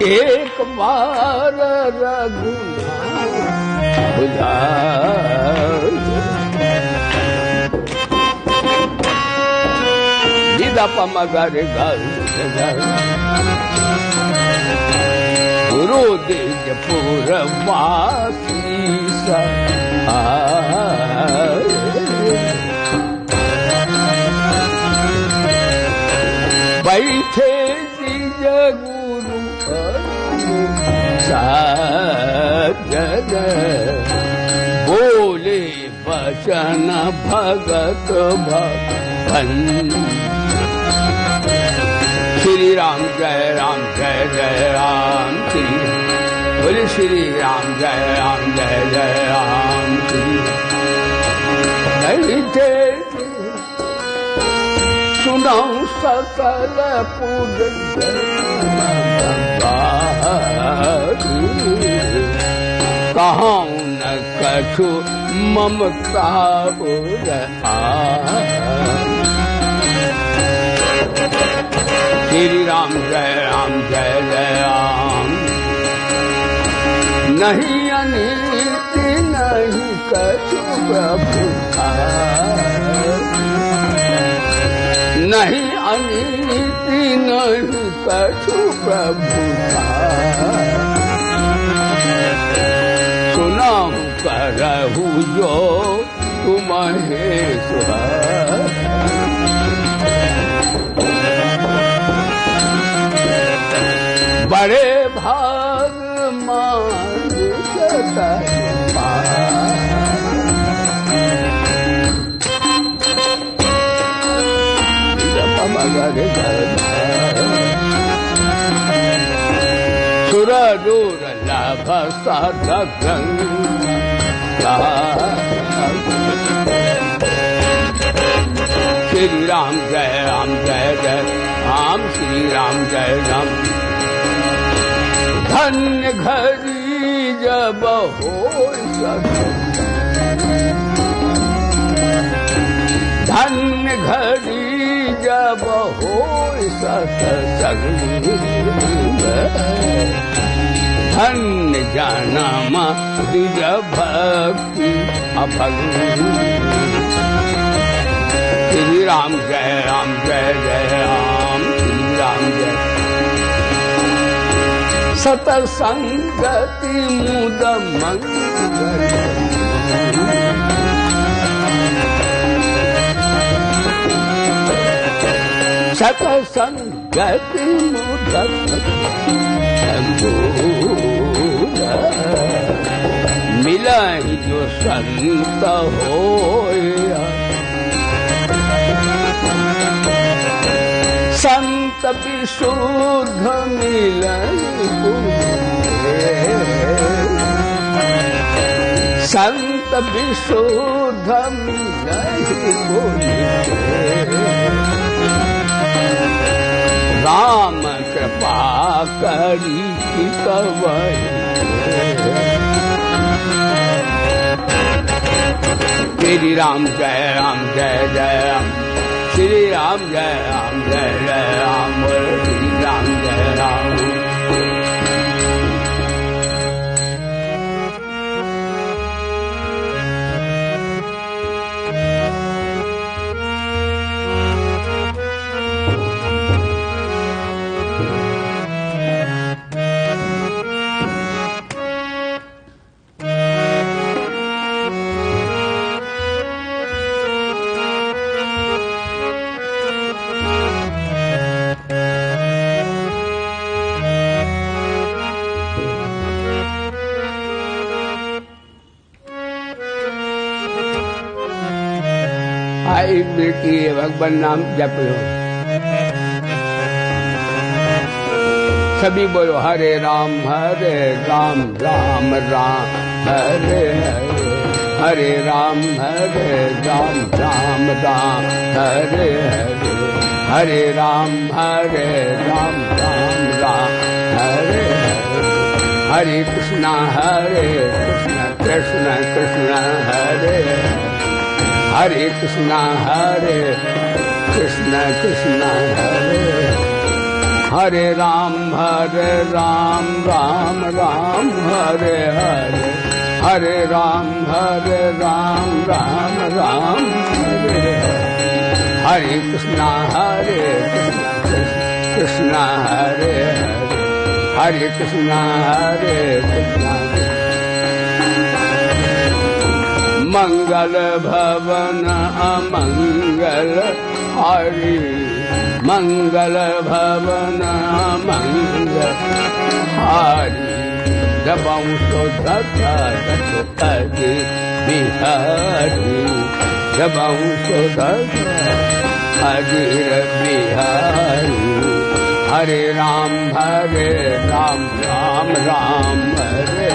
एक बार रघुनाथ बुझाए। निदा पमगर गुरु देज पुरवासी बैठे निज गुरु साजन बोले वचन भगत भवन। श्री राम जय राम जय जय राम श्री बोले श्री राम जय जय राम श्री। बैठे सुनो सकल पुर कहूँ न कछु ममता श्री राम जय जय राम। नहीं अनीति नहीं कछु प्रभु नहीं अनीति नहीं कछु प्रभु सुनाऊं करहु जो तुम्हें बड़े भाग मान सुर दूर लाभ साधक श्री राम जय जय राम श्री राम जय राम। धन्य घड़ी जब हो धन्य घड़ी जब हो सत्संग धन्य जन्म निज भक्ति अभंग। श्री राम जय जय राम श्री राम जय। सतसंगति मुद मंगल सतसंगति मुद मिला ही जो संत होया संत विशुद्ध मिलन संत विशुद्ध मिलन राम कृपा करी कवई श्री राम जय जय राम श्री राम जय जय राम श्री राम जय राम। एक बेटी भगवान नाम जप लो सभी बोलो हरे राम राम राम हरे हरे राम राम राम हरे हरे राम राम राम हरे हरे कृष्णा कृष्ण कृष्ण हरे हरे कृष्णा कृष्ण कृष्ण हरे हरे राम राम राम हरे हरे, हरे राम राम राम हरे हरे, हरे कृष्णा कृष्णा हरे हरे, हरे कृष्णा कृष्णा। मंगल भवन अमंगल हारी, मंगल भवन मंगल हारी, जबं सुदत्त बिहारी, जबं सुदत्त अजीर बिहारी। हरे राम राम राम हरे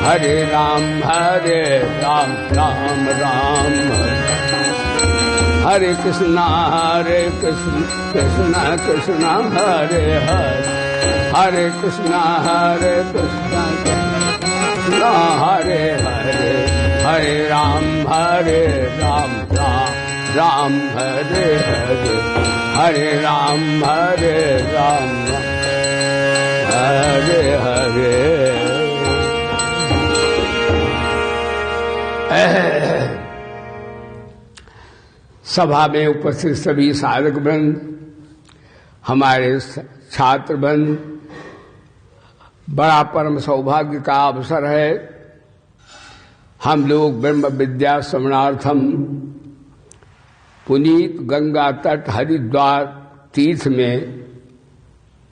हरे, हरे राम राम हरे, हरे कृष्णा कृष्णा कृष्णा हरे हरे, हरे कृष्णा कृष्णा हरे हरे, हरे राम राम हरे हरे, हरे राम हरे हरे। सभा में उपस्थित सभी साधक वृंद, हमारे छात्र वृंद, बड़ा परम सौभाग्य का अवसर है। हम लोग ब्रह्म विद्या श्रवणार्थम पुनीत गंगा तट हरिद्वार तीर्थ में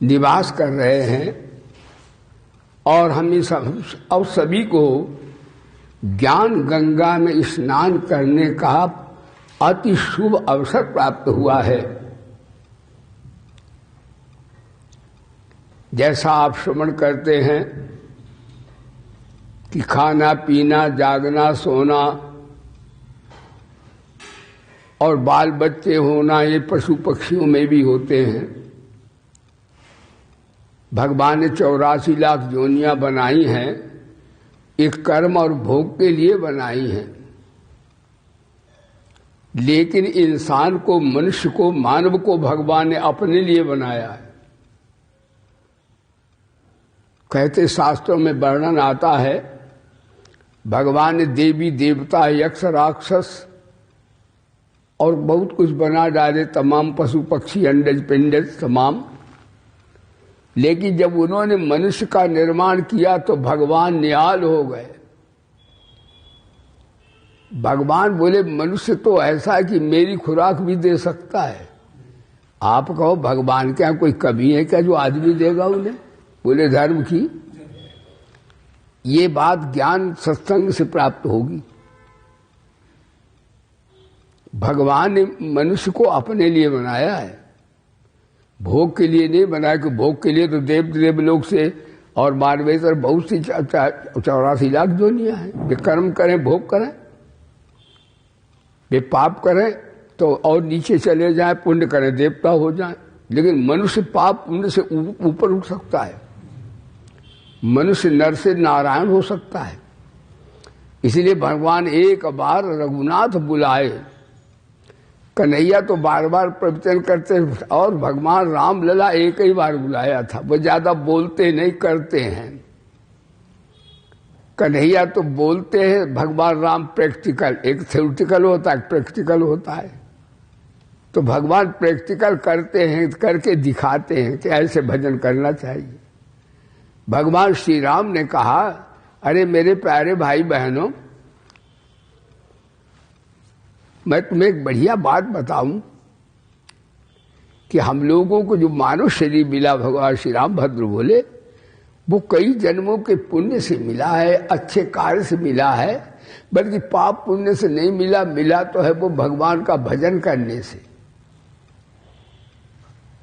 निवास कर रहे हैं और हम इस अब सभी को ज्ञान गंगा में स्नान करने का अति शुभ अवसर प्राप्त हुआ है। जैसा आप श्रवण करते हैं कि खाना पीना जागना सोना और बाल बच्चे होना ये पशु पक्षियों में भी होते हैं। भगवान ने 84 लाख योनियां बनाई हैं, एक कर्म और भोग के लिए बनाई हैं। लेकिन इंसान को, मनुष्य को, मानव को भगवान ने अपने लिए बनाया है। कहते शास्त्रों में वर्णन आता है, भगवान ने देवी देवता यक्ष राक्षस और बहुत कुछ बना डाले, तमाम पशु पक्षी अंडज पिंडज तमाम। लेकिन जब उन्होंने मनुष्य का निर्माण किया तो भगवान निहाल हो गए। भगवान बोले मनुष्य तो ऐसा है कि मेरी खुराक भी दे सकता है। आप कहो भगवान क्या कोई कमी है क्या जो आदमी देगा उन्हें? बोले धर्म की ये बात ज्ञान सत्संग से प्राप्त होगी। भगवान ने मनुष्य को अपने लिए बनाया है, भोग के लिए नहीं बनाया। कि भोग के लिए तो देव लोग से और मानवेतर बहुत सी 84 लाख योनियां हैं। वे कर्म करें, भोग करें, वे पाप करें तो और नीचे चले जाएं, पुण्य करें देवता हो जाएं। लेकिन मनुष्य पाप पुण्य से ऊपर उठ सकता है, मनुष्य नर से नारायण हो सकता है। इसलिए भगवान एक बार रघुनाथ बुलाए, कन्हैया तो बार बार प्रवचन करते और भगवान राम लला एक ही बार बुलाया था। वो ज्यादा बोलते नहीं करते हैं। कन्हैया तो बोलते हैं, भगवान राम प्रैक्टिकल, एक थ्योरेटिकल होता है, प्रैक्टिकल होता है। तो भगवान प्रैक्टिकल करते हैं, करके दिखाते हैं कि ऐसे भजन करना चाहिए। भगवान श्री राम ने कहा, अरे मेरे प्यारे भाई बहनों, मैं तुम्हें एक बढ़िया बात बताऊं कि हम लोगों को जो मानव शरीर मिला, भगवान श्री राम भद्र बोले, वो कई जन्मों के पुण्य से मिला है, अच्छे कार्य से मिला है, बल्कि पाप पुण्य से नहीं मिला। मिला तो है वो भगवान का भजन करने से।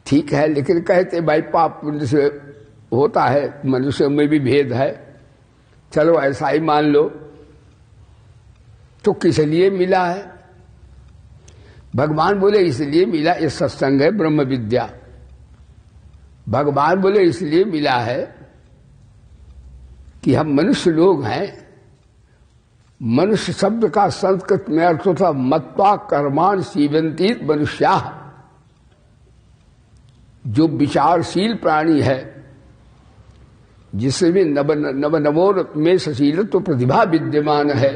ठीक है, लेकिन कहते भाई पाप पुण्य से होता है, मनुष्यों में भी भेद है, चलो ऐसा ही मान लो। तो किस लिए मिला है? भगवान बोले इसलिए मिला, ये सत्संग है, ब्रह्म विद्या। भगवान बोले इसलिए मिला है कि हम मनुष्य लोग हैं। मनुष्य शब्द का संस्कृत में अर्थ होता मत्वा कर्माण सीवंतीत मनुष्या। जो विचारशील प्राणी है, जिसमें नवोर में सशील तो प्रतिभा विद्यमान है,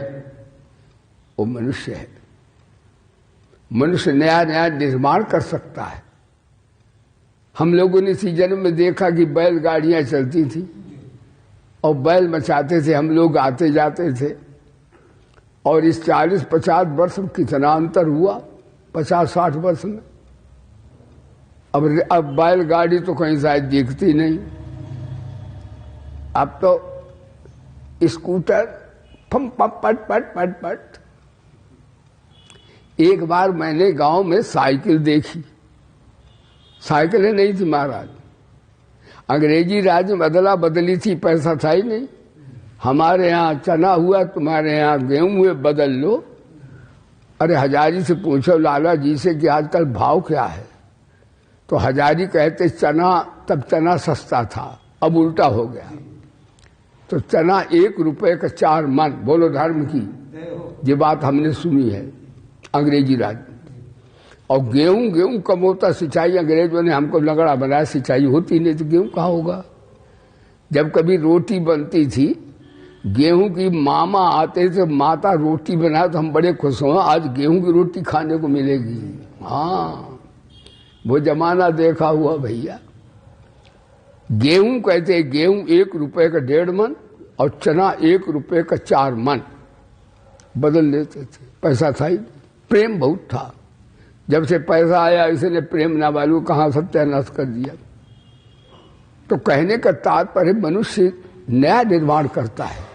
वो मनुष्य है। मनुष्य नया नया निर्माण कर सकता है। हम लोगों ने इसी जन्म में देखा कि बैलगाड़ियां चलती थी और बैल मचाते थे, हम लोग आते जाते थे। और इस 40-50 वर्ष में कितना अंतर हुआ, 50-60 वर्ष में। अब बैलगाड़ी तो कहीं शायद दिखती नहीं। अब तो स्कूटर फम पट पट पट पट पट। एक बार मैंने गांव में साइकिल देखी। साइकिलें नहीं थी महाराज, अंग्रेजी राज में अदला बदली थी, पैसा था ही नहीं। हमारे यहाँ चना हुआ, तुम्हारे यहाँ गेहूं हुए, बदल लो। अरे हजारी से पूछो लाला जी से कि आजकल भाव क्या है, तो हजारी कहते चना, तब चना सस्ता था, अब उल्टा हो गया। तो चना 1 रुपए का 4 मन, बोलो धर्म की, ये बात हमने सुनी है अंग्रेजी राज। और गेहूं कम होता, सिंचाई अंग्रेजों ने हमको लगड़ा बनाया, सिंचाई होती नहीं तो गेहूं कहाँ होगा। जब कभी रोटी बनती थी, गेहूं की मामा आते थे, माता रोटी बनाए तो हम बड़े खुश हुए, आज गेहूं की रोटी खाने को मिलेगी। हाँ, वो जमाना देखा हुआ भैया। गेहूं कहते, गेहूं 1 रुपए का 1.5 मन और चना 1 रुपए का 4 मन बदल लेते थे। पैसा था ही, प्रेम बहुत था। जब से पैसा आया, इसने प्रेम ना वालू कहाँ सत्यानाश कर दिया। तो कहने का तात्पर्य मनुष्य नया निर्माण करता है।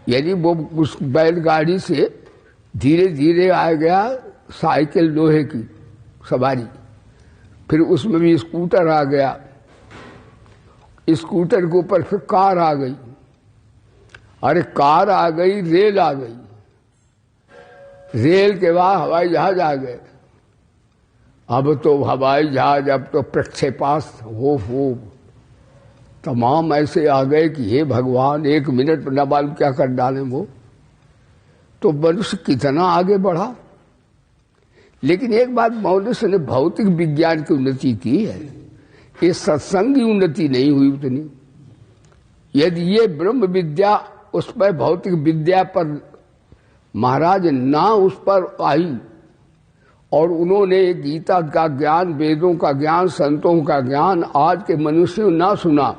यदि वो उस बैलगाड़ी से धीरे धीरे आ गया साइकिल लोहे की सवारी, फिर उसमें भी स्कूटर आ गया, स्कूटर के ऊपर फिर कार आ गई, अरे कार आ गई, रेल आ गई, रेल के बाद हवाई जहाज आ गए। अब तो हवाई जहाज, अब तो प्रक्षेपास्त्र हो तमाम ऐसे आ गए कि हे भगवान, 1 मिनट में न मालूम क्या कर डालें वो। तो मनुष्य कितना आगे बढ़ा। लेकिन एक बात मनुष्य ने भौतिक विज्ञान की उन्नति की है, ये सत्संग की उन्नति नहीं हुई उतनी। यदि ये ब्रह्म विद्या उस पर, भौतिक विद्या पर महाराज ना उस पर आई और उन्होंने गीता का ज्ञान, वेदों का ज्ञान, संतों का ज्ञान आज के मनुष्यों ना सुना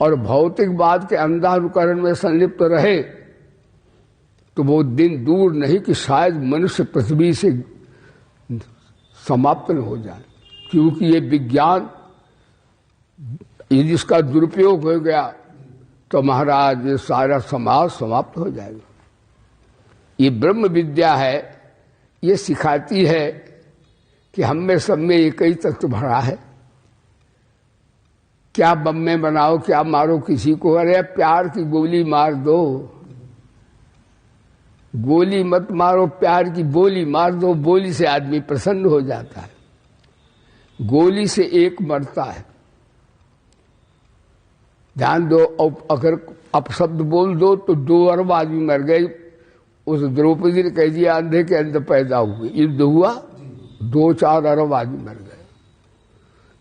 और भौतिकवाद के अंधानुकरण में संलिप्त रहे, तो वो दिन दूर नहीं कि शायद मनुष्य पृथ्वी से समाप्त न हो जाए। क्योंकि ये विज्ञान यदि इसका दुरुपयोग हो गया तो महाराज ये सारा समाज समाप्त हो जाएगा। ये ब्रह्म विद्या है, ये सिखाती है कि हम में सब में एक ही तत्व भरा है। क्या बम में बनाओ, क्या मारो किसी को, अरे प्यार की गोली मार दो, गोली मत मारो, प्यार की बोली मार दो। बोली से आदमी प्रसन्न हो जाता है, गोली से एक मरता है। ध्यान दो, अगर अपशब्द बोल दो तो 2 अरब आदमी मर गए। उस द्रौपदी ने कह दिया अंधे के अंदर पैदा हुए, युद्ध हुआ, 2-4 अरब आदमी मर गए।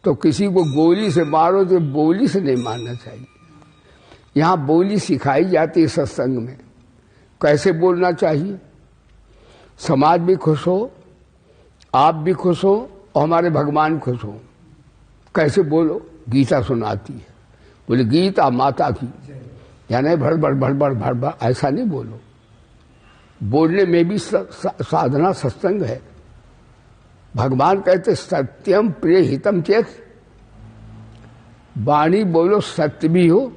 तो किसी को गोली से मारो तो बोली से नहीं मारना चाहिए। यहां बोली सिखाई जाती है सत्संग में, कैसे बोलना चाहिए, समाज भी खुश हो, आप भी खुश हो और हमारे भगवान खुश हो। कैसे बोलो, गीता सुनाती है, बोले गीता माता की, यानी भड़ भड़ भड़ भड़ भड़ भड़, ऐसा नहीं बोलो। बोलने में भी साधना सत्संग है। भगवान कहते सत्यम प्रिय हितम चेत, वाणी बोलो सत्य भी हो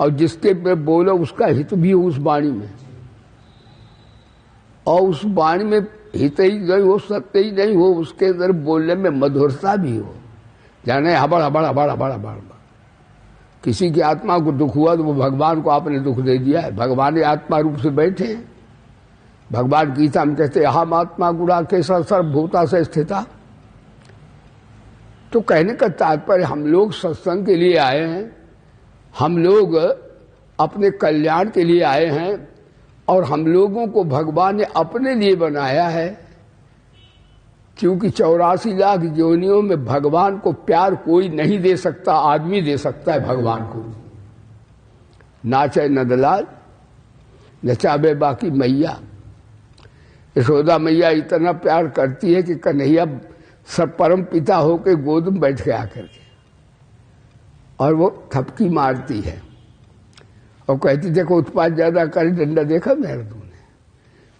और जिसके पे बोलो उसका हित भी हो उस वाणी में, और उस वाणी में हित ही नहीं हो, सत्य ही नहीं हो, उसके अंदर बोलने में मधुरता भी हो। जाने हबड़ हबड़ हबड़ हबड़ हबड़, किसी की आत्मा को दुख हुआ तो वो भगवान को आपने दुख दे दिया है। भगवान आत्मा रूप से बैठे हैं। भगवान गीता में कहते अहम आत्मा गुणा केशर सर्वभूता से स्थिता। तो कहने का तात्पर्य हम लोग सत्संग के लिए आए हैं, हम लोग अपने कल्याण के लिए आए हैं और हम लोगों को भगवान ने अपने लिए बनाया है क्योंकि 84 लाख योनियों में भगवान को प्यार कोई नहीं दे सकता, आदमी दे सकता है भगवान को। नाचे नंदलाल, नचावे बाकी मैया। यशोदा मैया इतना प्यार करती है कि कन्हैया सब परम पिता होके गोद में बैठ के आकर के और वो थपकी मारती है और कहती देखो उत्पात ज्यादा करे, डंडा देखा मेरा तूने।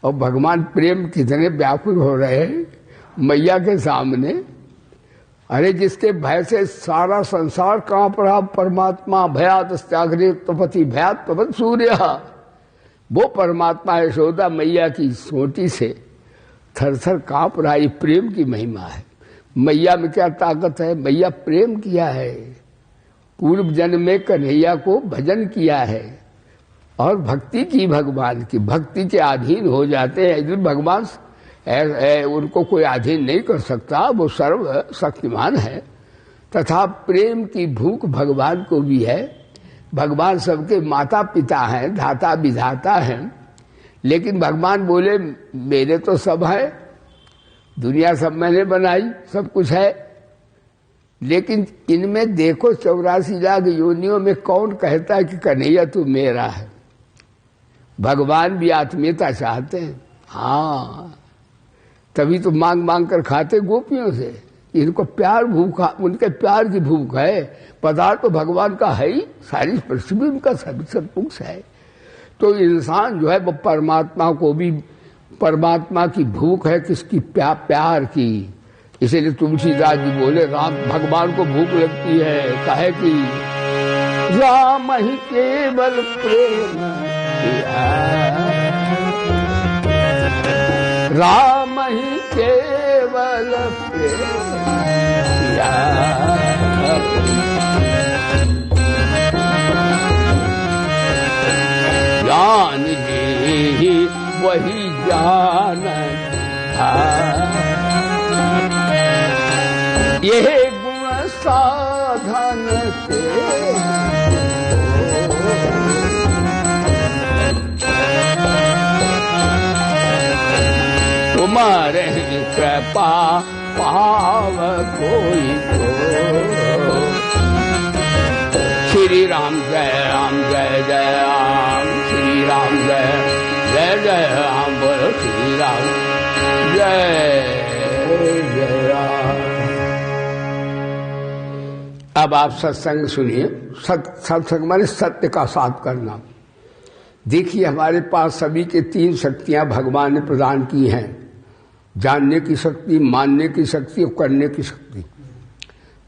और भगवान प्रेम कितने व्याकुल हो रहे हैं मैया के सामने। अरे जिसके भय से सारा संसार कांप रहा, परमात्मा भयात त्यागपति भयात पवन सूर्य, वो परमात्मा यशोदा मैया की सोटी से थरथर कांप रहा। ये प्रेम की महिमा है। मैया में क्या ताकत है? मैया प्रेम किया है, पूर्व जन्म में कन्हैया को भजन किया है और भक्ति की, भगवान की भक्ति के अधीन हो जाते हैं। भगवान उनको कोई अधीन नहीं कर सकता, वो सर्व शक्तिमान है। तथा प्रेम की भूख भगवान को भी है। भगवान सबके माता पिता हैं, धाता विधाता हैं, लेकिन भगवान बोले मेरे तो सब है, दुनिया सब मैंने बनाई, सब कुछ है, लेकिन इनमें देखो 84 लाख योनियों में कौन कहता है कि कन्हैया तू मेरा है? भगवान भी आत्मीयता चाहते हैं। हाँ, तभी तो मांग मांग कर खाते गोपियों से। इनको प्यार भूखा, उनके प्यार की भूख है। पदार्थ तो भगवान का है ही, सारी पृथ्वी उनका सब कुछ है। तो इंसान जो है वो परमात्मा को भी, परमात्मा की भूख है किसकी? प्यार की। इसीलिए तुलसीदास जी बोले राम भगवान को भूख लगती है, काहे कि राम ही केवल प्रेम किया, राम ही केवल प्रेम किया, ज्ञान ही वही ज्ञान ये गुण साधन से तुम्हारे कृपा पाव कोई को। श्री राम जय राम जय जय राम, श्री राम जय जय जय राम, बोलो श्री राम जय जय राम। अब आप सत्संग सुनिए। सत्संग माने सत्य का साथ करना। देखिए हमारे पास सभी के 3 शक्तियां भगवान ने प्रदान की हैं, जानने की शक्ति, मानने की शक्ति और करने की शक्ति।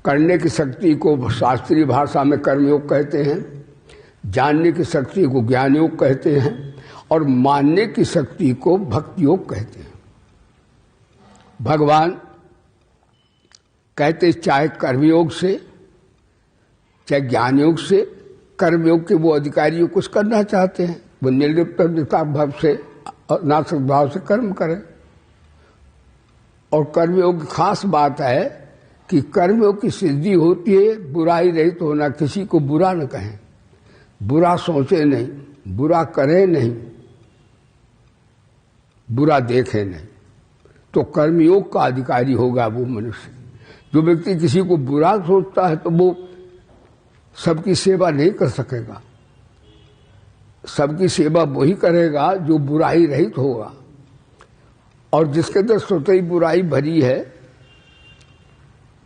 करने की शक्ति को शास्त्रीय भाषा में कर्मयोग कहते हैं, जानने की शक्ति को ज्ञान योग कहते हैं और मानने की शक्ति को भक्ति योग कहते हैं। भगवान कहते चाहे कर्मयोग से चाहे ज्ञान योग से, कर्मयोग के वो अधिकारी कुछ करना चाहते हैं, वो निर्लिप्तता भाव से और नाशक भाव से कर्म करें। और कर्मयोग की खास बात है कि कर्मयोग की सिद्धि होती है बुराई रहित होना। किसी को बुरा न कहें, बुरा सोचे नहीं, बुरा करे नहीं, बुरा देखे नहीं, तो कर्मयोग का अधिकारी होगा वो मनुष्य। जो व्यक्ति किसी को बुरा सोचता है तो वो सबकी सेवा नहीं कर सकेगा। सबकी सेवा वही करेगा जो बुराई रहित होगा। और जिसके अंदर स्वतः ही बुराई भरी है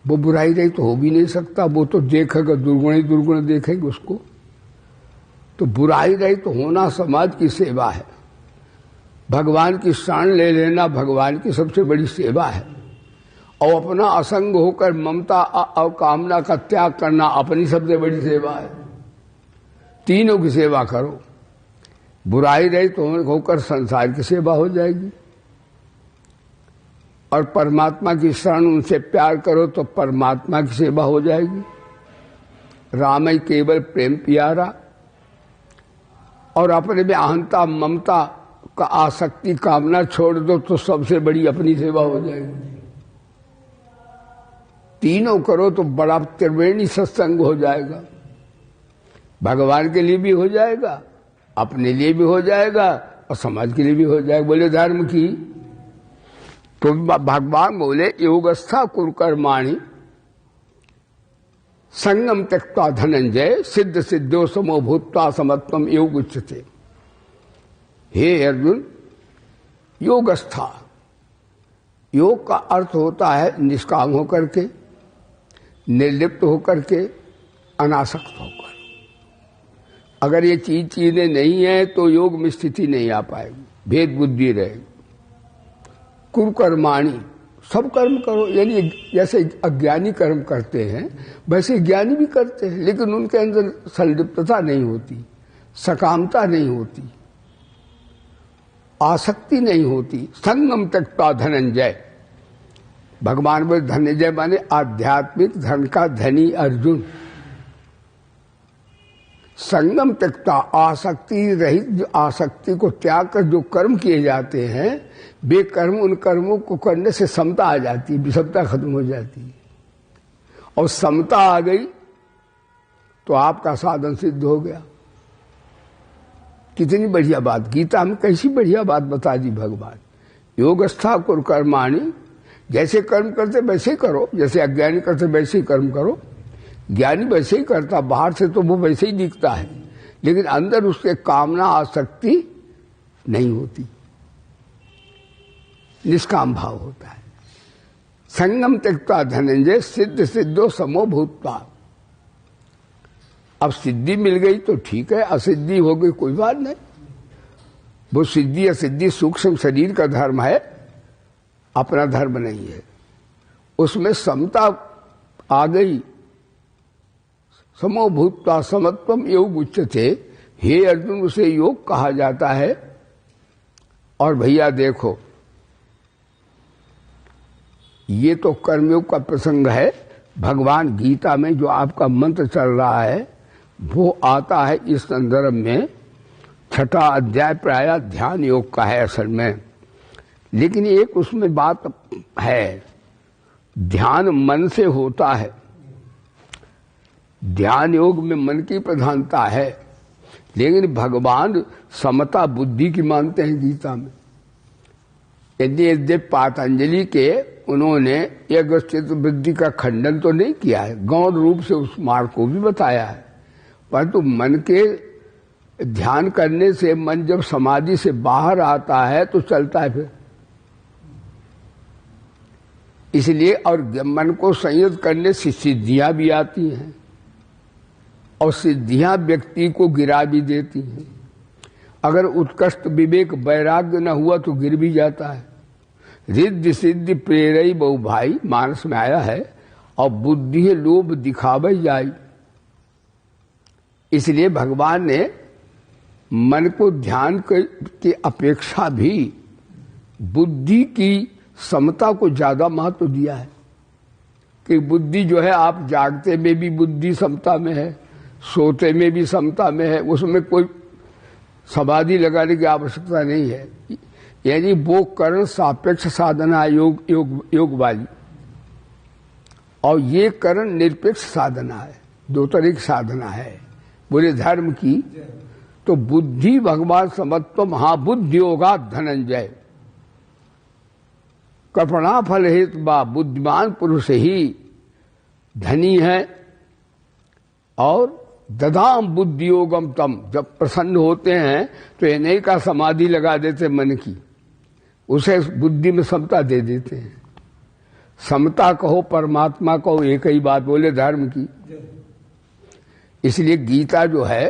वो बुराई रहित हो भी नहीं सकता। वो तो देखेगा, दुर्गुण ही दुर्गुण देखेंगे उसको। तो बुराई रहित होना समाज की सेवा है। भगवान की शरण ले लेना भगवान की सबसे बड़ी सेवा है। और अपना असंग होकर ममता और कामना का त्याग करना अपनी सबसे बड़ी सेवा है। तीनों की सेवा करो। बुराई रहित होकर संसार की सेवा हो जाएगी और परमात्मा की शरण, उनसे प्यार करो तो परमात्मा की सेवा हो जाएगी। राम ही केवल प्रेम प्यारा। और अपने में अहंता ममता का आसक्ति कामना छोड़ दो तो सबसे बड़ी अपनी सेवा हो जाएगी। तीनों करो तो बड़ा त्रिवेणी सत्संग हो जाएगा। भगवान के लिए भी हो जाएगा, अपने लिए भी हो जाएगा और समाज के लिए भी हो जाएगा। बोले धर्म की तो भगवान बोले योगस्था कुरुकर्माणि संगम त्यक्त्वा धनंजय सिद्ध सिद्धो समो भूत्वा समत्वम योग उच्यते। हे अर्जुन, योगस्था, योग का अर्थ होता है निष्काम होकर के, निर्लिप्त होकर के, अनासक्त होकर। अगर ये चीजें नहीं है तो योग में स्थिति नहीं आ पाएगी, भेद बुद्धि रहेगी। कुरुकर्माणि, सब कर्म करो, यानी जैसे अज्ञानी कर्म करते हैं वैसे ज्ञानी भी करते हैं, लेकिन उनके अंदर संलिप्तता नहीं होती, सकामता नहीं होती, आसक्ति नहीं होती। संगम त्यक्त्वा धनंजय, भगवान बोले धनंजय माने आध्यात्मिक धन का धनी अर्जुन। संगम त्यक्त्वा, आसक्ति रहित, जो आसक्ति को त्याग कर जो कर्म किए जाते हैं वे कर्म, उन कर्मों को करने से समता आ जाती है, विषमता खत्म हो जाती है। और समता आ गई तो आपका साधन सिद्ध हो गया। कितनी बढ़िया बात, गीता में कैसी बढ़िया बात बता दी भगवान। योगस्था कुरुकर्माणि, जैसे कर्म करते वैसे ही करो, जैसे अज्ञानी करते वैसे ही कर्म करो। ज्ञानी वैसे ही करता, बाहर से तो वो वैसे ही दिखता है, लेकिन अंदर उसके कामना आसक्ति नहीं होती, निष्काम भाव होता है। संगम त्यक्त्वा धनंजय सिद्ध सिद्धो समो भूत्वा। अब सिद्धि मिल गई तो ठीक है, असिद्धि हो गई कोई बात नहीं। वो सिद्धि असिद्धि सूक्ष्म शरीर का धर्म है, अपना धर्म नहीं है। उसमें समता आ गई, समो भूत्वा समत्वम योग उच्यते। हे अर्जुन, उसे योग कहा जाता है। और भैया देखो, ये तो कर्मयोग का प्रसंग है। भगवान गीता में जो आपका मंत्र चल रहा है वो आता है इस संदर्भ में, 6वां अध्याय प्राय ध्यान योग का है असल में। लेकिन एक उसमें बात है, ध्यान मन से होता है, ध्यान योग में मन की प्रधानता है, लेकिन भगवान समता बुद्धि की मानते हैं गीता में। यदि पातंजलि के उन्होंने एक बुद्धि का खंडन तो नहीं किया है, गौण रूप से उस मार्ग को भी बताया है, परंतु मन के ध्यान करने से मन जब समाधि से बाहर आता है तो चलता है फिर। इसलिए और मन को संयत करने से सिद्धियां भी आती हैं, और सिद्धियां व्यक्ति को गिरा भी देती हैं। अगर उत्कृष्ट विवेक वैराग्य न हुआ तो गिर भी जाता है। रिद्धि सिद्धि प्रेरई बहु भाई, मानस में आया है, और बुद्धि लोभ दिखावे जाई। इसलिए भगवान ने मन को ध्यान की अपेक्षा भी बुद्धि की समता को ज्यादा महत्व दिया है। कि बुद्धि जो है, आप जागते में भी बुद्धि समता में है, सोते में भी समता में है, उसमें कोई समाधि लगाने की आवश्यकता नहीं है। यानी वो करण सापेक्ष साधना है, योग वाली, और ये करण निरपेक्ष साधना है, दो तरह की साधना है। बोले धर्म की तो बुद्धि भगवान समत्वम, हाँ बुद्धि योगा धनंजय, कल्पना फल हेतु बा, बुद्धिमान पुरुष ही धनी है। और ददाम बुद्धि योगम तम, जब प्रसन्न होते हैं तो ये नहीं का समाधि लगा देते मन की, उसे बुद्धि में समता दे देते हैं। समता कहो परमात्मा कहो एक ही बात, बोले धर्म की। इसलिए गीता जो है,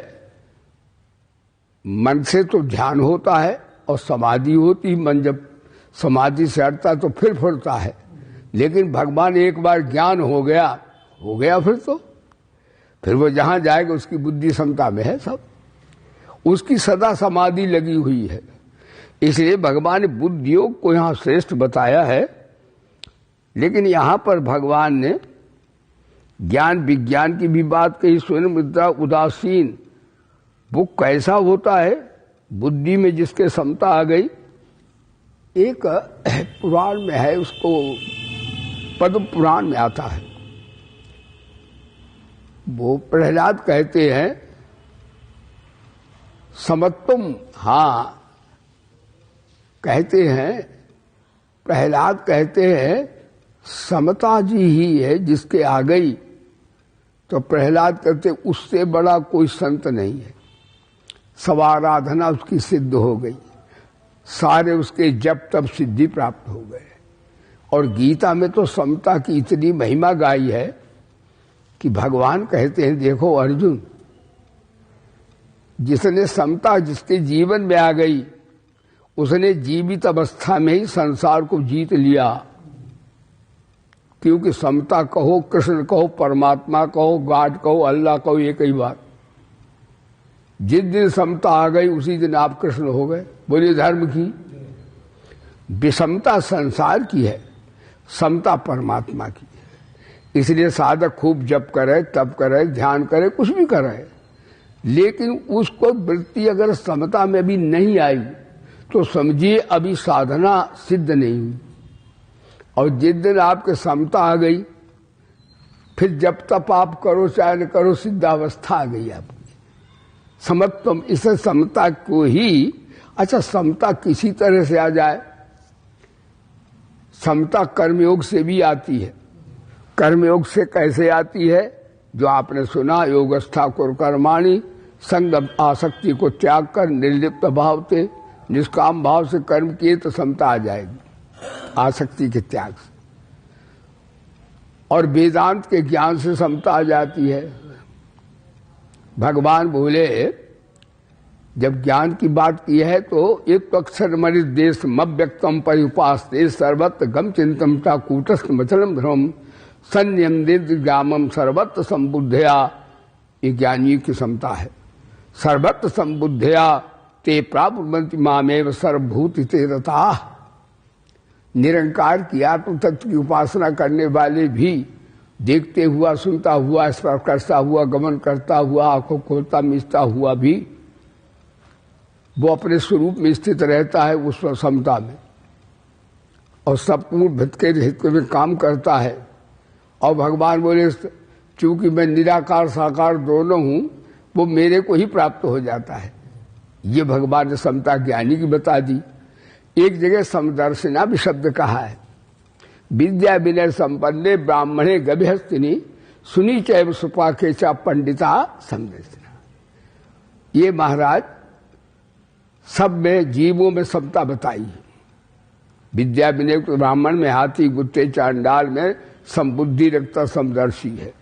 मन से तो ध्यान होता है और समाधि होती, मन जब समाधि से हटता तो फिर फुरता है। लेकिन भगवान एक बार ज्ञान हो गया फिर वो जहां जाएगा उसकी बुद्धि समता में है, सब उसकी सदा समाधि लगी हुई है। इसलिए भगवान ने बुद्धि योग को यहां श्रेष्ठ बताया है। लेकिन यहां पर भगवान ने ज्ञान विज्ञान की भी बात कही, स्वयं मुद्रा उदासीन, वो कैसा होता है बुद्धि में जिसके समता आ गई। एक पुराण में है, उसको पद्म पुराण में आता है, वो प्रहलाद कहते हैं समत्वम, हाँ कहते हैं प्रहलाद कहते हैं समता जी ही है जिसके आ गई, तो प्रहलाद कहते उससे बड़ा कोई संत नहीं है। स्वाराधना उसकी सिद्ध हो गई, सारे उसके जप तप सिद्धि प्राप्त हो गए। और गीता में तो समता की इतनी महिमा गाई है कि भगवान कहते हैं देखो अर्जुन, जिसने समता जिसके जीवन में आ गई उसने जीवित अवस्था में ही संसार को जीत लिया। क्योंकि समता कहो, कृष्ण कहो, परमात्मा कहो, गॉड कहो, अल्लाह कहो, एक ही बात। जिस दिन समता आ गई उसी दिन आप कृष्ण हो गए। बोलिए धर्म की। विषमता संसार की है, समता परमात्मा की है। इसलिए साधक खूब जप करे, तप करे, ध्यान करे, कुछ भी करे, लेकिन उसको वृत्ति अगर समता में भी नहीं आई तो समझिए अभी साधना सिद्ध नहीं हुई। और जिस दिन आपके समता आ गई, फिर जब तप आप करो चाहे न करो, सिद्धावस्था आ गई आपकी। समत्वम, इसे समता को ही, अच्छा समता किसी तरह से आ जाए, समता कर्मयोग से भी आती है। कर्मयोग से कैसे आती है? जो आपने सुना, योगस्था कुरु कर्माणि, संग आसक्ति को त्याग कर निर्लिप्त भाव से, निष्काम भाव से कर्म किए तो समता आ जाएगी, आसक्ति के त्याग से। और वेदांत के ज्ञान से समता आ जाती है। भगवान बोले, जब ज्ञान की बात की है तो एक तो अक्षर मरित देश मव्यक्तम परिउपास्ते सर्वत्र गम चिंतमता कूटस्थ मचलम ध्रुवम संयम दिग्गामम सर्वत्र संबुद्धया, ये ज्ञानी की क्षमता है। सर्वत्र संबुद्धया ते प्राप्नुवन्ति मामेव सर्वभूति ते रताः। निरंकार की आत्म तत्व की उपासना करने वाले भी देखते हुआ, सुनता हुआ, स्पर्श करता हुआ, गमन करता हुआ, आंखों खोलता मिचता हुआ भी वो अपने स्वरूप में स्थित रहता है, उस समता में, और सब पूर्ण हित के हित में काम करता है। और भगवान बोले चूंकि मैं निराकार साकार दोनों हूं, वो मेरे को ही प्राप्त हो जाता है। ये भगवान ने समता ज्ञानी की बता दी। एक जगह समदर्शिना भी शब्द कहा है। विद्या विनय संपन्ने ब्राह्मणे गभिहस्तिनी सुनी चैव सुपाके चा पंडिता समदर्शिना। ये महाराज सब में जीवों में समता बताई। विद्या विनय तो ब्राह्मण में हाथी, गुत्ते, चांडाल में समबुद्धि रखता समदर्शी है।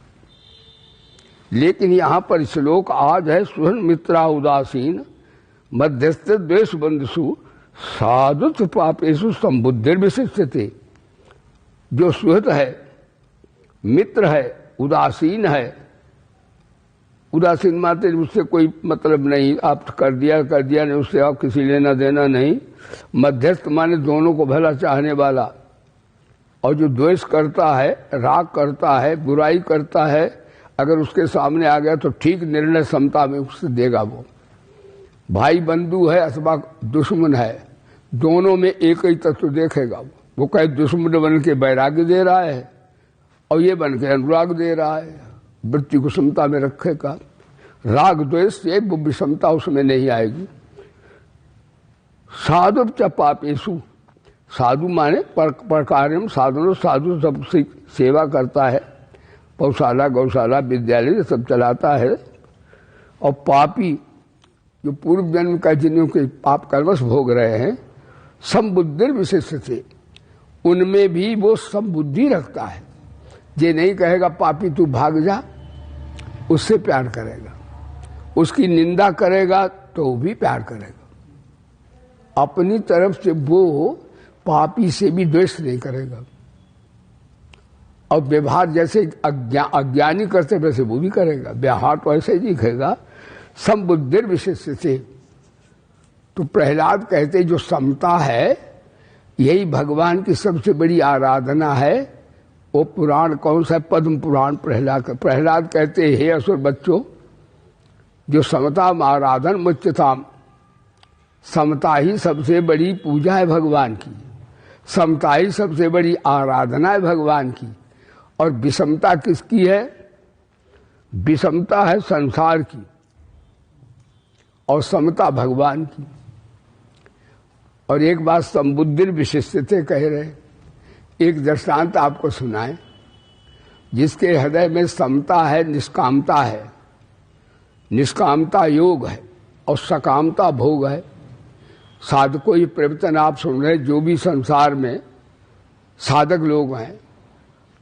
लेकिन यहां पर श्लोक आज है, सुहन मित्रा उदासीन मध्यस्थ द्वेष बंधुषु साधुत्व पापेषु संबुद्धिर विशिष्यते। जो सुहृद है, मित्र है, उदासीन है, उदासीन माते उससे कोई मतलब नहीं, आप कर दिया नहीं, उससे आप किसी लेना देना नहीं। मध्यस्थ माने दोनों को भला चाहने वाला। और जो द्वेष करता है, राग करता है, बुराई करता है, अगर उसके सामने आ गया तो ठीक निर्णय समता में उससे देगा। वो भाई बंधु है अथवा दुश्मन है, दोनों में एक ही तत्व देखेगा। वो कहे दुश्मन बन के वैराग्य दे रहा है और ये बन के अनुराग दे रहा है, वृत्ति को समता में रखेगा। राग द्वेष से वो विषमता उसमें नहीं आएगी। साधु च पापेषु, साधु माने प्रकार्यम साधु, साधु सब सेवा करता है, पौशाला गौशाला विद्यालय सब चलाता है। और पापी जो पूर्व जन्म का जिन्हों के पाप कर्मश भोग रहे हैं, समबुद्धि विशेष से उनमें भी वो समबुद्धि रखता है। ये नहीं कहेगा पापी तू भाग जा, उससे प्यार करेगा, उसकी निंदा करेगा तो भी प्यार करेगा। अपनी तरफ से वो पापी से भी द्वेष नहीं करेगा। और व्यवहार जैसे अज्ञानी करते वैसे वो भी करेगा, व्यवहार तो ऐसे ही दिखेगा। समबुद्धि विशेष से तो प्रहलाद कहते जो समता है, यही भगवान की सबसे बड़ी आराधना है। वो पुराण कौन सा है? पद्म पुराण। प्रहलाद कहते हे असुर बच्चों, जो समताम आराधन मुच्यताम, समता ही सबसे बड़ी पूजा है भगवान की, समता ही सबसे बड़ी आराधना है भगवान की। और विषमता किसकी है? विषमता है संसार की और समता भगवान की। और एक बात संबुद्धि विशिष्टते कह रहे, एक दृष्टांत आपको सुनाए। जिसके हृदय में समता है, निष्कामता है, निष्कामता योग है और सकामता भोग है। साधकों ये प्रवचन आप सुन रहे, जो भी संसार में साधक लोग हैं,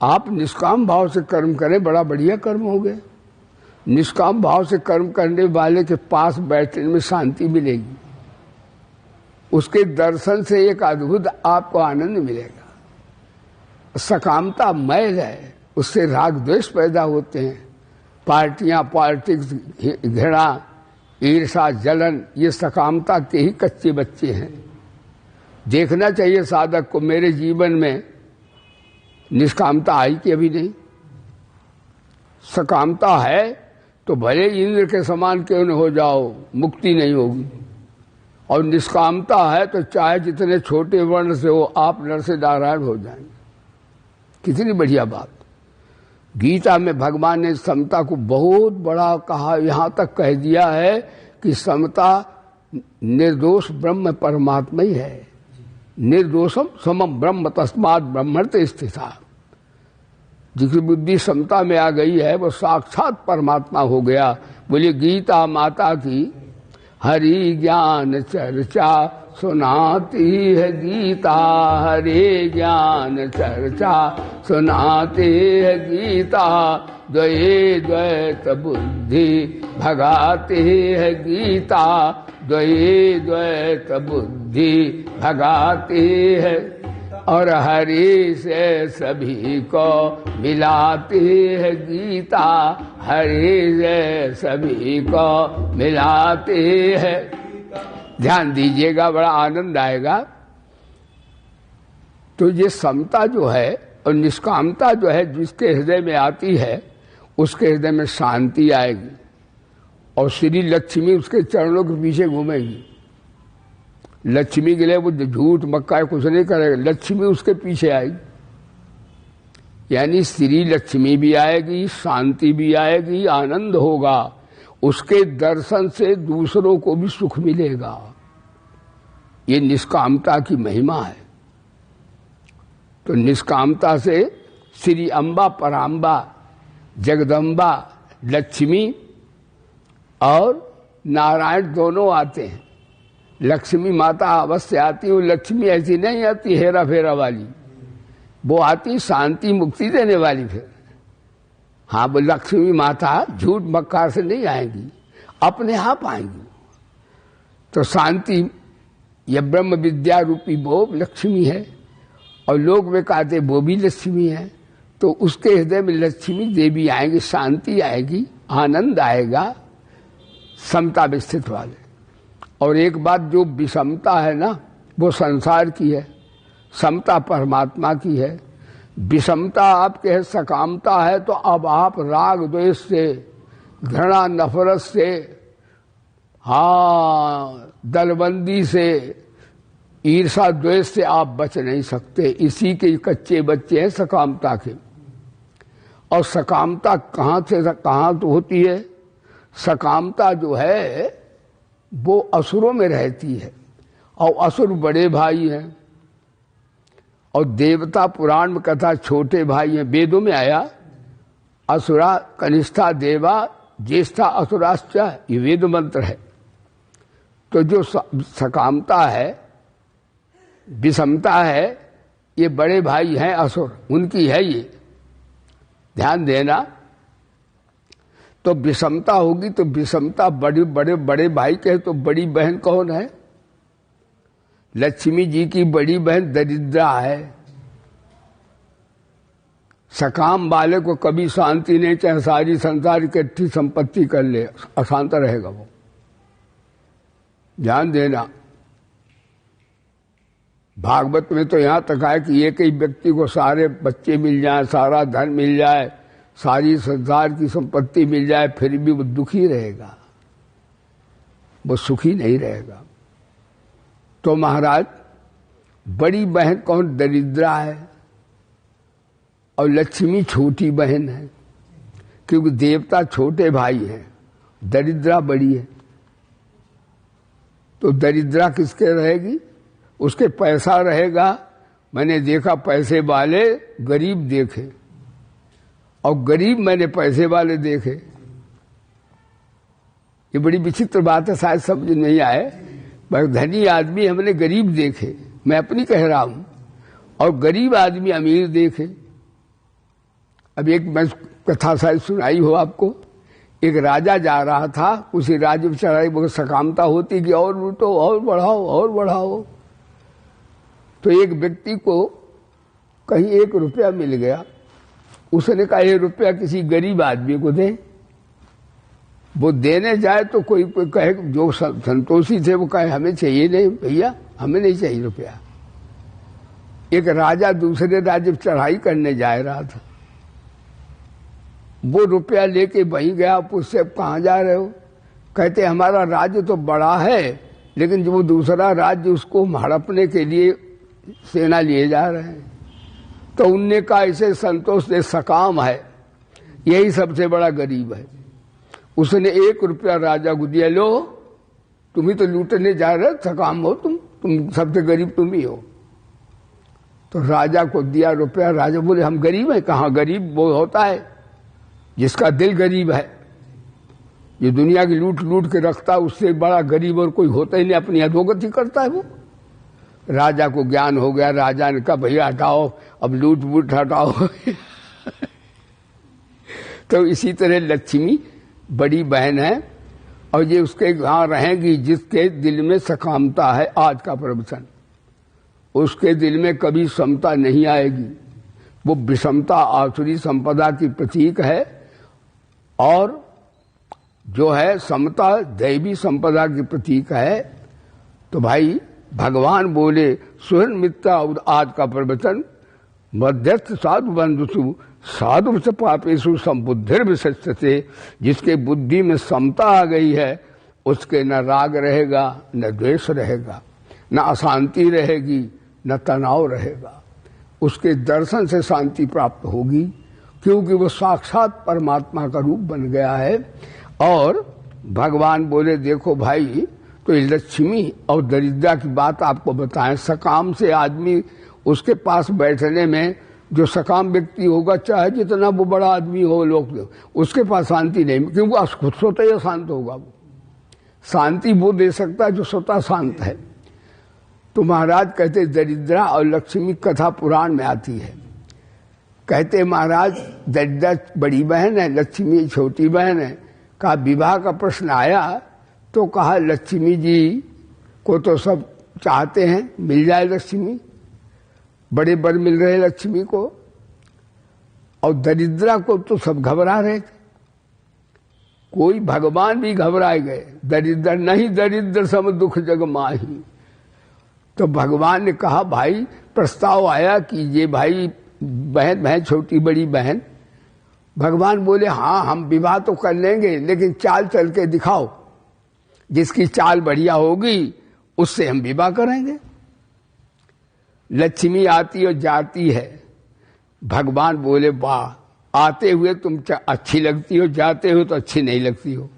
आप निष्काम भाव से कर्म करें, बड़ा बढ़िया कर्म हो गए। निष्काम भाव से कर्म करने वाले के पास बैठने में शांति मिलेगी, उसके दर्शन से एक अद्भुत आपको आनंद मिलेगा। सकामता मैल है, उससे राग द्वेष पैदा होते हैं, पार्टियां, पॉलिटिक्स, घृणा, ईर्षा, जलन, ये सकामता के ही कच्चे बच्चे हैं। देखना चाहिए साधक को, मेरे जीवन में निष्कामता आई कि अभी नहीं। सकामता है तो भले इंद्र के समान क्यों न हो जाओ, मुक्ति नहीं होगी। और निष्कामता है तो चाहे जितने छोटे वर्ण से हो, आप नर से नारायण हो जाएंगे। कितनी बढ़िया बात। गीता में भगवान ने समता को बहुत बड़ा कहा, यहां तक कह दिया है कि समता निर्दोष ब्रह्म परमात्मा ही है। निर्दोषम समम ब्रह्म तस्मात् ब्रह्मण्य स्थिता। जिसकी बुद्धि समता में आ गई है वो साक्षात परमात्मा हो गया। बोलिए गीता माता की हरि ज्ञान चर्चा सुनाती है गीता, हरि ज्ञान चर्चा सुनाती है गीता। द्वये द्वैत बुद्धि भगाती है गीता, द्वये द्वैत बुद्धि भगाती है। और हरि से सभी को मिलाती है गीता, हरि से सभी को मिलाती है। ध्यान दीजिएगा, बड़ा आनंद आएगा। तो ये समता जो है और निष्कामता जो है, जिसके हृदय में आती है उसके हृदय में शांति आएगी और श्री लक्ष्मी उसके चरणों के पीछे घूमेगी। लक्ष्मी के लिए वो झूठ मक्का कुछ नहीं करेगा, लक्ष्मी उसके पीछे आएगी। यानी श्री लक्ष्मी भी आएगी, शांति भी आएगी, आनंद होगा। उसके दर्शन से दूसरों को भी सुख मिलेगा। ये निष्कामता की महिमा है। तो निष्कामता से श्री अम्बा, पराम्बा, जगदम्बा, लक्ष्मी और नारायण दोनों आते हैं। लक्ष्मी माता अवश्य आती है, लक्ष्मी ऐसी नहीं आती हेरा फेरा वाली, वो आती शांति मुक्ति देने वाली। फिर हाँ, वो लक्ष्मी माता झूठ मक्कार से नहीं आएगी, अपने आप आएंगी। तो शांति, यह ब्रह्म विद्या रूपी वो लक्ष्मी है और लोग में कहते वो भी लक्ष्मी है। तो उसके हृदय में लक्ष्मी देवी आएंगी, शांति आएगी, आनंद आएगा, समता में स्थित वाले। और एक बात, जो विषमता है ना वो संसार की है, समता परमात्मा की है। विषमता आपके है, सकामता है तो अब आप राग द्वेष से, घृणा नफरत से, हाँ दलबंदी से, ईर्षा द्वेष से आप बच नहीं सकते। इसी के कच्चे बच्चे हैं सकामता के। और सकामता कहाँ से कहाँ तो होती है? सकामता जो है वो असुरों में रहती है और असुर बड़े भाई हैं और देवता पुराण में कथा छोटे भाई हैं। वेदों में आया असुरा कनिष्ठा देवा ज्येष्ठा असुराश्च, ये वेद मंत्र है। तो जो सकामता है, विषमता है, ये बड़े भाई हैं असुर, उनकी है ये, ध्यान देना। तो विषमता होगी तो विषमता बड़े भाई के, तो बड़ी बहन कौन है? लक्ष्मी जी की बड़ी बहन दरिद्रा है। सकाम वाले को कभी शांति नहीं, चाहे सारी संसार की इकट्ठी संपत्ति कर ले, अशांत रहेगा वो, ध्यान देना। भागवत में तो यहां तक है कि एक ही व्यक्ति को सारे बच्चे मिल जाए, सारा धन मिल जाए, सारी संसार की संपत्ति मिल जाए, फिर भी वो दुखी रहेगा, वो सुखी नहीं रहेगा। तो महाराज बड़ी बहन कौन? दरिद्रा है और लक्ष्मी छोटी बहन है, क्योंकि देवता छोटे भाई हैं, दरिद्रा बड़ी है। तो दरिद्रा किसके रहेगी? उसके पैसा रहेगा। मैंने देखा पैसे वाले गरीब देखे और गरीब मैंने पैसे वाले देखे। ये बड़ी विचित्र बात है, शायद समझ नहीं आए। पर धनी आदमी हमने गरीब देखे, मैं अपनी कह रहा हूं, और गरीब आदमी अमीर देखे। अब एक मैं कथा शायद सुनाई हो आपको। एक राजा जा रहा था, उसी राज्य में चढ़ाई बहुत सकामता होती कि और लूटो और बढ़ाओ और बढ़ाओ। तो एक व्यक्ति को कहीं 1 रुपया मिल गया। उसने कहा 1 रुपया किसी गरीब आदमी को दे। वो देने जाए तो कोई कहे, जो संतोषी थे वो कहे हमें चाहिए नहीं भैया, हमें नहीं चाहिए रुपया। एक राजा दूसरे राज्य में चढ़ाई करने जा रहा था, वो रुपया लेके वहीं गया। उससे कहाँ जा रहे हो? कहते हमारा राज्य तो बड़ा है, लेकिन जो दूसरा राज्य उसको हड़पने के लिए सेना लिए जा रहे हैं। तो उनने कहा इसे संतोष दे, सकाम है, यही सबसे बड़ा गरीब है। उसने 1 रुपया राजा को दिया, लो तुम ही तो लूटने जा रहे, सकाम हो तुम सबसे गरीब तुम ही हो। तो राजा को दिया रुपया। राजा बोले हम गरीब हैं? कहाँ गरीब वो होता है जिसका दिल गरीब है। ये दुनिया की लूट लूट के रखता है, उससे बड़ा गरीब और कोई होता ही नहीं, अपनी अधोगति करता है वो। राजा को ज्ञान हो गया। राजा ने कहा भैया हटाओ, अब लूट बूट हटाओ। तो इसी तरह लक्ष्मी बड़ी बहन है, और ये उसके यहाँ रहेंगी जिसके दिल में सकामता है। आज का प्रवचन, उसके दिल में कभी समता नहीं आएगी। वो विषमता आसुरी संपदा की प्रतीक है, और जो है समता दैवी संपदा की प्रतीक है। तो भाई भगवान बोले सुहन मित्रा, आज का प्रवचन मध्यस्थ साधु बंधुसु साधु से पापेशु संबुद्धिर विशेषते। जिसके बुद्धि में समता आ गई है उसके न राग रहेगा, न द्वेष रहेगा, न अशांति रहेगी, न तनाव रहेगा। उसके दर्शन से शांति प्राप्त होगी, क्योंकि वो साक्षात परमात्मा का रूप बन गया है। और भगवान बोले देखो भाई, तो लक्ष्मी और दरिद्रा की बात आपको बताएं। सकाम से आदमी, उसके पास बैठने में जो सकाम व्यक्ति होगा, चाहे जितना वो बड़ा आदमी हो, लोग उसके पास शांति नहीं, क्योंकि वो खुद स्वतः ही शांत होगा। वो शांति वो दे सकता है जो स्वतः शांत है। तो महाराज कहते दरिद्रा और लक्ष्मी कथा पुराण में आती है। कहते महाराज दरिद्रा बड़ी बहन है, लक्ष्मी छोटी बहन है। कहा विवाह का प्रश्न आया तो कहा लक्ष्मी जी को तो सब चाहते हैं, मिल जाए लक्ष्मी, बड़े बर मिल रहे लक्ष्मी को, और दरिद्रा को तो सब घबरा रहे थे। कोई भगवान भी घबराए गए, दरिद्र नहीं दरिद्र सम दुख जग माही। तो भगवान ने कहा भाई, प्रस्ताव आया कि ये भाई बहन छोटी बड़ी बहन। भगवान बोले हाँ हम विवाह तो कर लेंगे, लेकिन चाल चल के दिखाओ, जिसकी चाल बढ़िया होगी उससे हम विवाह करेंगे। लक्ष्मी आती और जाती है। भगवान बोले वाह, आते हुए तुम अच्छी लगती हो, जाते हो तो अच्छी नहीं लगती हो।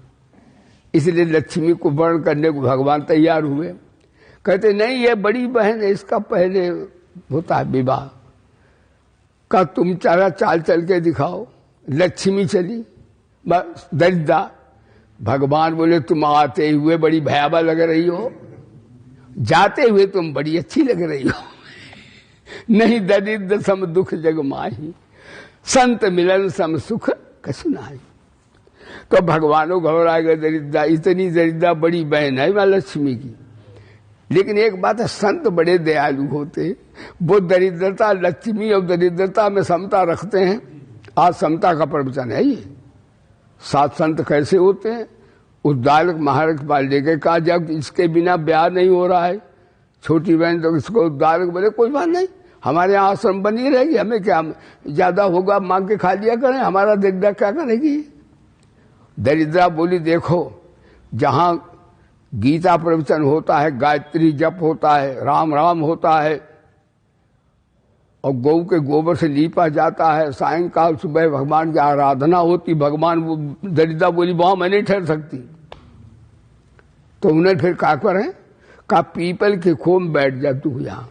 इसलिए लक्ष्मी को वर्ण करने को भगवान तैयार हुए। कहते नहीं ये बड़ी बहन है, इसका पहले होता है विवाह का, तुम चारा चाल चल के दिखाओ। लक्ष्मी चली, बस दरिद्रा। भगवान बोले तुम आते हुए बड़ी भयावह लग रही हो, जाते हुए तुम बड़ी अच्छी लग रही हो। नहीं दरिद्र सम दुख जग माही, संत मिलन सम सुख कछु नाही। तो भगवानों घबरा गए, दरिद्रा इतनी दरिद्रा बड़ी बहन है मां लक्ष्मी की। लेकिन एक बात है, संत बड़े दयालु होते, वो दरिद्रता लक्ष्मी और दरिद्रता में समता रखते हैं। आज समता का प्रवचन है ये। 7 संत कैसे होते हैं? उद्दालक महाराज पाल लेके कहा जब इसके बिना ब्याह नहीं हो रहा है, छोटी बहन तो इसको उद्दालक बोले कोई बात नहीं, हमारे यहाँ आश्रम बनी रहेगी, हमें क्या ज्यादा होगा मांग के खा लिया करें, हमारा दरिद्रा क्या करेगी। दरिद्रा बोली देखो, जहां गीता प्रवचन होता है, गायत्री जप होता है, राम राम होता है, और गौ के गोबर से लीपा जाता है, सायंकाल सुबह भगवान की आराधना होती, भगवान वो दरिद्रा बोली वहां मैं नहीं ठहर सकती। तो उन्हें फिर क्या करें? कहा पीपल के खोम बैठ जा तू यहां,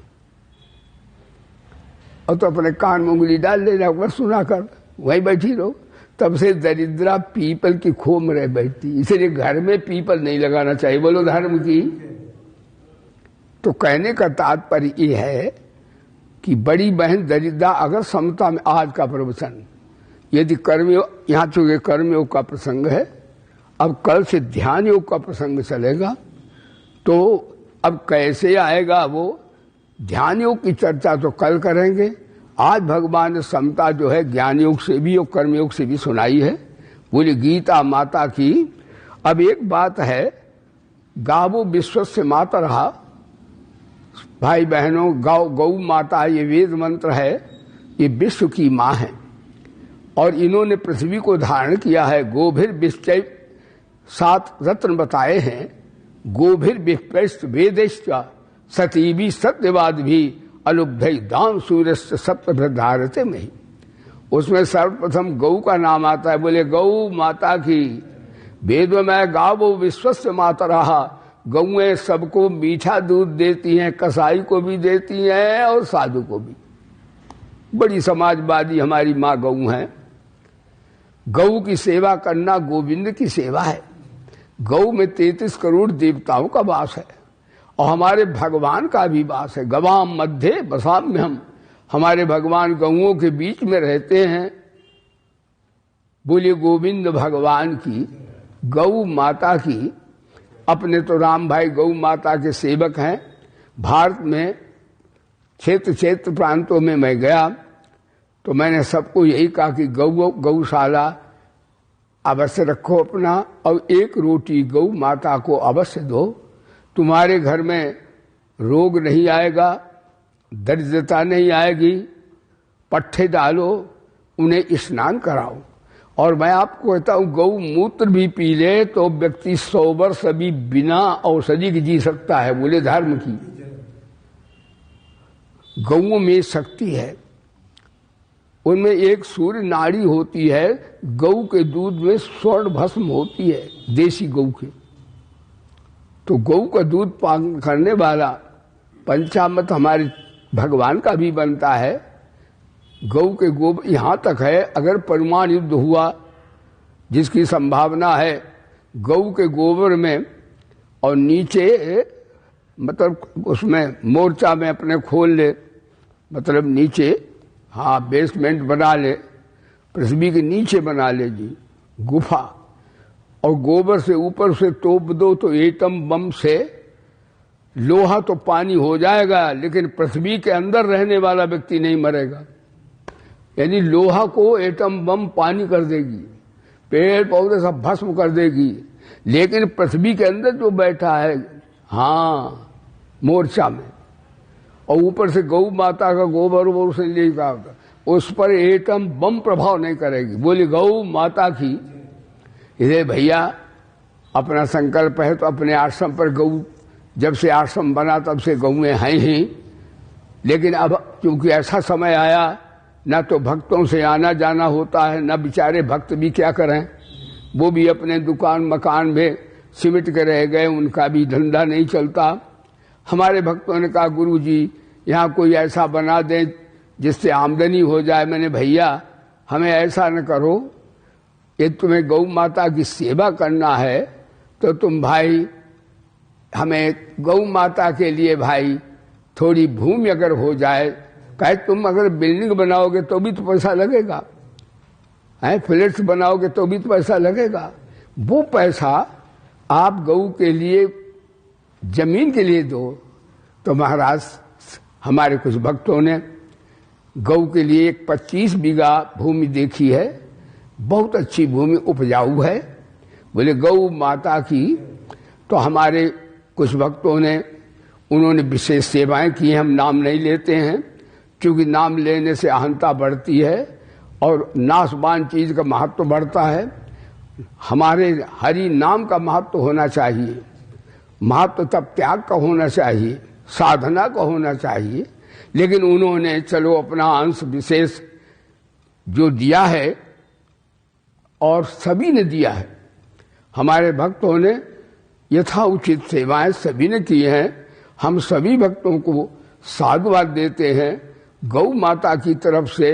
और तो अपने कान में उंगली डाल लेना, बस सुना कर वहीं बैठी रहो। तब से दरिद्रा पीपल की खोम रह बैठती, इसलिए घर में पीपल नहीं लगाना चाहिए। बोलो धर्म की। तो कहने का तात्पर्य यह है कि बड़ी बहन दरिद्रा अगर समता में, आज का प्रवचन यदि कर्मयोग, यहाँ चूंकि कर्मयोग का प्रसंग है, अब कल से ध्यान योग का प्रसंग चलेगा, तो अब कैसे आएगा वो ध्यान योग की चर्चा तो कल करेंगे। आज भगवान ने समता जो है ज्ञान योग से भी और कर्मयोग से भी सुनाई है, बोली गीता माता की। अब एक बात है, गावो विश्वस्य माता रहा, भाई बहनों गौ माता ये वेद मंत्र है, ये विश्व की माँ है और इन्होंने पृथ्वी को धारण किया है। गोभिर विश्चय 7 रत्न बताए हैं, गोभिर विप्रस्त वेदेश्च सतीभी सत्यवाद भी अलुब्ध दान सूर्य सप्तधारते में ही। उसमें सर्वप्रथम गौ का नाम आता है, बोले गौ माता की। वेद में गावो विश्वस्य माता रहा, गौएं सबको मीठा दूध देती हैं, कसाई को भी देती हैं और साधु को भी। बड़ी समाजवादी हमारी माँ गौ है। गौ की सेवा करना गोविंद की सेवा है। गौ में 33 करोड़ देवताओं का वास है और हमारे भगवान का भी वास है। गवाम मध्य बसाम्य हम, हमारे भगवान गौओं के बीच में रहते हैं। बोलिए गोविंद भगवान की, गौ माता की। अपने तो राम भाई गौ माता के सेवक हैं। भारत में क्षेत्र प्रांतों में मैं गया तो मैंने सबको यही कहा कि गौशाला अवश्य रखो अपना, और एक रोटी गौ माता को अवश्य दो। तुम्हारे घर में रोग नहीं आएगा, दरिद्रता नहीं आएगी। पट्टे डालो, उन्हें स्नान कराओ। और मैं आपको कहता हूं गौ मूत्र भी पी ले तो व्यक्ति 100 वर्ष अभी बिना औषधि के जी सकता है। बोले धर्म की। गौओं में शक्ति है, उनमें एक सूर्य नाड़ी होती है। गौ के दूध में स्वर्ण भस्म होती है, देसी गौ के। तो गौ का दूध पान करने वाला पंचामृत हमारे भगवान का भी बनता है। गौ के गोबर, यहां तक है अगर परमाणु युद्ध हुआ जिसकी संभावना है, गौ के गोबर में और नीचे मतलब उसमें मोर्चा में अपने खोल ले, मतलब नीचे, हाँ बेसमेंट बना ले, पृथ्वी के नीचे बना ले जी गुफा, और गोबर से ऊपर से तोप दो तो एटम बम से लोहा तो पानी हो जाएगा, लेकिन पृथ्वी के अंदर रहने वाला व्यक्ति नहीं मरेगा। यानी लोहा को एटम बम पानी कर देगी, पेड़ पौधे सब भस्म कर देगी, लेकिन पृथ्वी के अंदर जो बैठा है, हाँ मोर्चा में, और ऊपर से गौ माता का गोबर वोबर से लेगा, उस पर एटम बम प्रभाव नहीं करेगी। बोली गौ माता की। इधर भैया अपना संकल्प है तो अपने आश्रम पर गौ, जब से आश्रम बना तब से गौएं हैं ही, लेकिन अब क्योंकि ऐसा समय आया, न तो भक्तों से आना जाना होता है, न बेचारे भक्त भी क्या करें, वो भी अपने दुकान मकान में सिमट के रह गए, उनका भी धंधा नहीं चलता। हमारे भक्तों ने कहा गुरु जी यहाँ कोई ऐसा बना दें जिससे आमदनी हो जाए। मैंने भैया हमें ऐसा न करो, ये तुम्हें गौ माता की सेवा करना है तो तुम भाई हमें गौ माता के लिए भाई थोड़ी भूमि अगर हो जाए, कहे तुम अगर बिल्डिंग बनाओगे तो भी तो पैसा लगेगा, है फ्लैट्स बनाओगे तो भी तो पैसा लगेगा, वो पैसा आप गौ के लिए जमीन के लिए दो। तो महाराज हमारे कुछ भक्तों ने गौ के लिए एक 25 बीघा भूमि देखी है, बहुत अच्छी भूमि उपजाऊ है। बोले गौ माता की। तो हमारे कुछ भक्तों ने उन्होंने विशेष सेवाएं की हैं, हम नाम नहीं लेते हैं क्योंकि नाम लेने से अहंता बढ़ती है और नाशवान चीज का महत्व बढ़ता है। हमारे हरि नाम का महत्व होना चाहिए, महत्व तब त्याग का होना चाहिए, साधना का होना चाहिए। लेकिन उन्होंने चलो अपना अंश विशेष जो दिया है, और सभी ने दिया है, हमारे भक्तों ने यथा उचित सेवाएं सभी ने की हैं। हम सभी भक्तों को साधुवाद देते हैं गौ माता की तरफ से,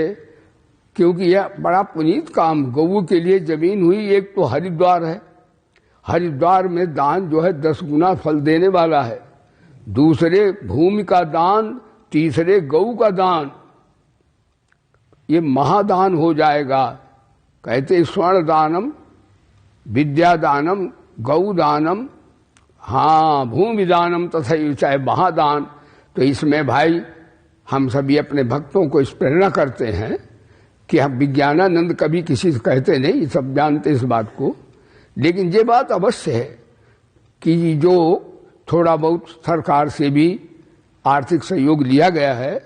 क्योंकि यह बड़ा पुनीत काम गौ के लिए जमीन हुई। एक तो हरिद्वार है, हरिद्वार में दान जो है 10 गुना फल देने वाला है, दूसरे भूमि का दान, तीसरे गौ का दान, ये महादान हो जाएगा। कहते स्वर्ण दानम, विद्या दानम, गौ दानम, हाँ भूमि दानम तथा चाहे महादान। तो इसमें भाई हम सभी अपने भक्तों को इस प्रेरणा करते हैं कि हम विज्ञानानंद कभी किसी से कहते नहीं, सब जानते इस बात को, लेकिन ये बात अवश्य है कि जो थोड़ा बहुत सरकार से भी आर्थिक सहयोग लिया गया है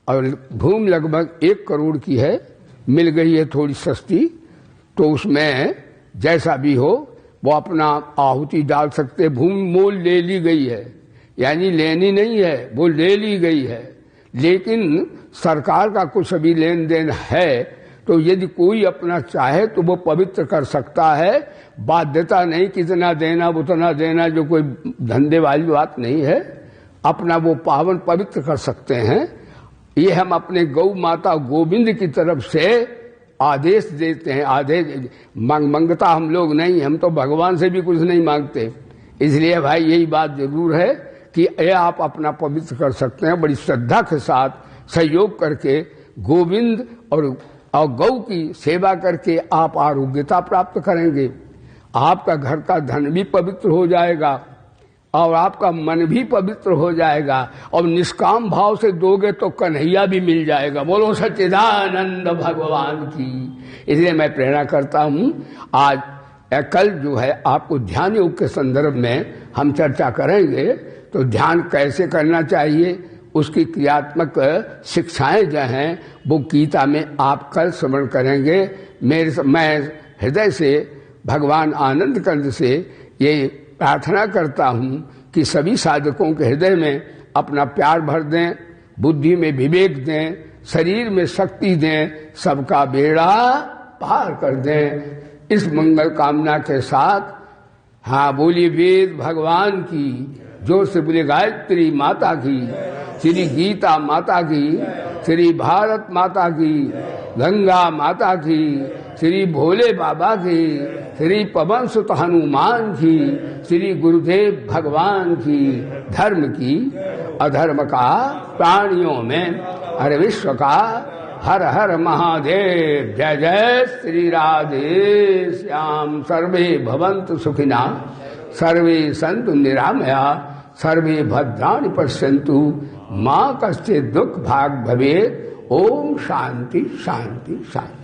और भूमि लगभग 1 करोड़ की है, मिल गई है थोड़ी सस्ती, तो उसमें जैसा भी हो वो अपना आहुति डाल सकते। भूमि मोल ले ली गई है, यानी लेनी नहीं है, वो ले ली गई है, लेकिन सरकार का कुछ अभी लेन देन है, तो यदि कोई अपना चाहे तो वो पवित्र कर सकता है। बाध्यता नहीं कितना देना उतना देना, जो कोई धंधे वाली बात नहीं है, अपना वो पावन पवित्र कर सकते हैं। ये हम अपने गौ माता गोविंद की तरफ से आदेश देते हैं। आदेश मांगता हम लोग नहीं, हम तो भगवान से भी कुछ नहीं मांगते। इसलिए भाई यही बात जरूर है कि ये आप अपना पवित्र कर सकते हैं, बड़ी श्रद्धा के साथ सहयोग करके गोविंद और गौ की सेवा करके आप आरोग्यता प्राप्त करेंगे। आपका घर का धन भी पवित्र हो जाएगा और आपका मन भी पवित्र हो जाएगा, और निष्काम भाव से दोगे तो कन्हैया भी मिल जाएगा। बोलो सच्चिदानंद भगवान की। इसलिए मैं प्रेरणा करता हूं, आज कल जो है आपको ध्यान योग के संदर्भ में हम चर्चा करेंगे। तो ध्यान कैसे करना चाहिए, उसकी क्रियात्मक शिक्षाएं जो हैं वो गीता में आप कल श्रवण करेंगे। मैं हृदय से भगवान आनंद कंद से ये प्रार्थना करता हूं कि सभी साधकों के हृदय में अपना प्यार भर दें, बुद्धि में विवेक दें, शरीर में शक्ति दें, सबका बेड़ा पार कर दें। इस मंगल कामना के साथ हाँ बोलिए वेद भगवान की, जोर से बोले गायत्री माता की, श्री गीता माता की, श्री भारत माता की, गंगा माता की, श्री भोले बाबा की, श्री पवन सुत हनुमान की, श्री गुरुदेव भगवान की, धर्म की, अधर्म का प्राणियों में, हर विश्व का, हर हर महादेव। जय जय श्री राधे श्याम। सर्वे भवन्तु सुखिना, सर्वे सन्तु निरामया, सर्वे भद्राणि पश्यन्तु, मां कश्चित् दुःख भाग भवेत्। ओम शांति शांति शांति।